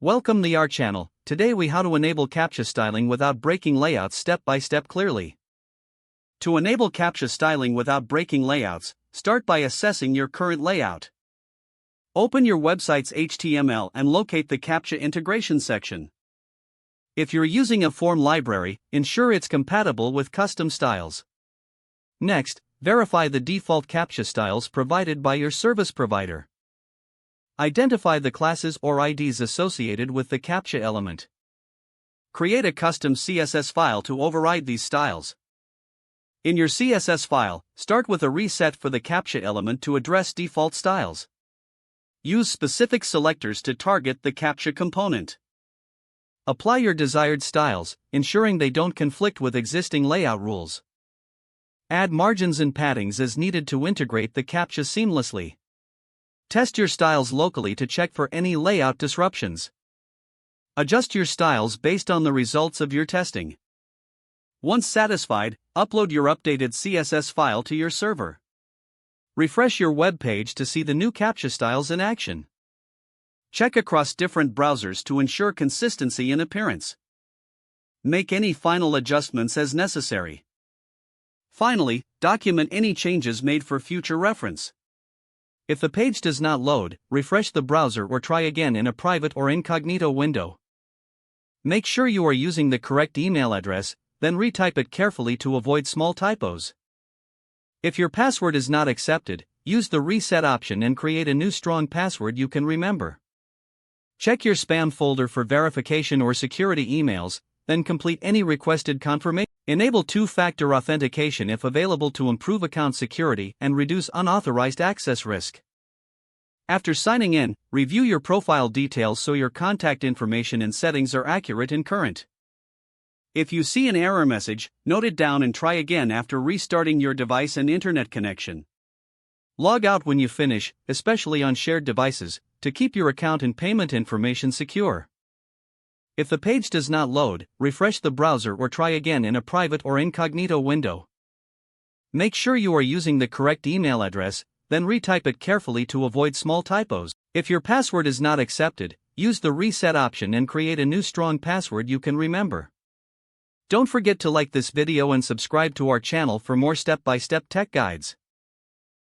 Welcome to our channel. Today we how to enable CAPTCHA styling without breaking layouts step by step clearly. To enable CAPTCHA styling without breaking layouts, start by assessing your current layout. Open your website's HTML and locate the CAPTCHA integration section. If you're using a form library, ensure it's compatible with custom styles. Next, verify the default CAPTCHA styles provided by your service provider. Identify the classes or IDs associated with the CAPTCHA element. Create a custom CSS file to override these styles. In your CSS file, start with a reset for the CAPTCHA element to address default styles. Use specific selectors to target the CAPTCHA component. Apply your desired styles, ensuring they don't conflict with existing layout rules. Add margins and paddings as needed to integrate the CAPTCHA seamlessly. Test your styles locally to check for any layout disruptions. Adjust your styles based on the results of your testing. Once satisfied, upload your updated CSS file to your server. Refresh your web page to see the new CAPTCHA styles in action. Check across different browsers to ensure consistency in appearance. Make any final adjustments as necessary. Finally, document any changes made for future reference. If the page does not load, refresh the browser or try again in a private or incognito window. Make sure you are using the correct email address, then retype it carefully to avoid small typos. If your password is not accepted, use the reset option and create a new strong password you can remember. Check your spam folder for verification or security emails, then complete any requested confirmation. Enable two-factor authentication if available to improve account security and reduce unauthorized access risk. After signing in, review your profile details so your contact information and settings are accurate and current. If you see an error message, note it down and try again after restarting your device and internet connection. Log out when you finish, especially on shared devices, to keep your account and payment information secure. If the page does not load, refresh the browser or try again in a private or incognito window. Make sure you are using the correct email address, then retype it carefully to avoid small typos. If your password is not accepted, use the reset option and create a new strong password you can remember. Don't forget to like this video and subscribe to our channel for more step-by-step tech guides.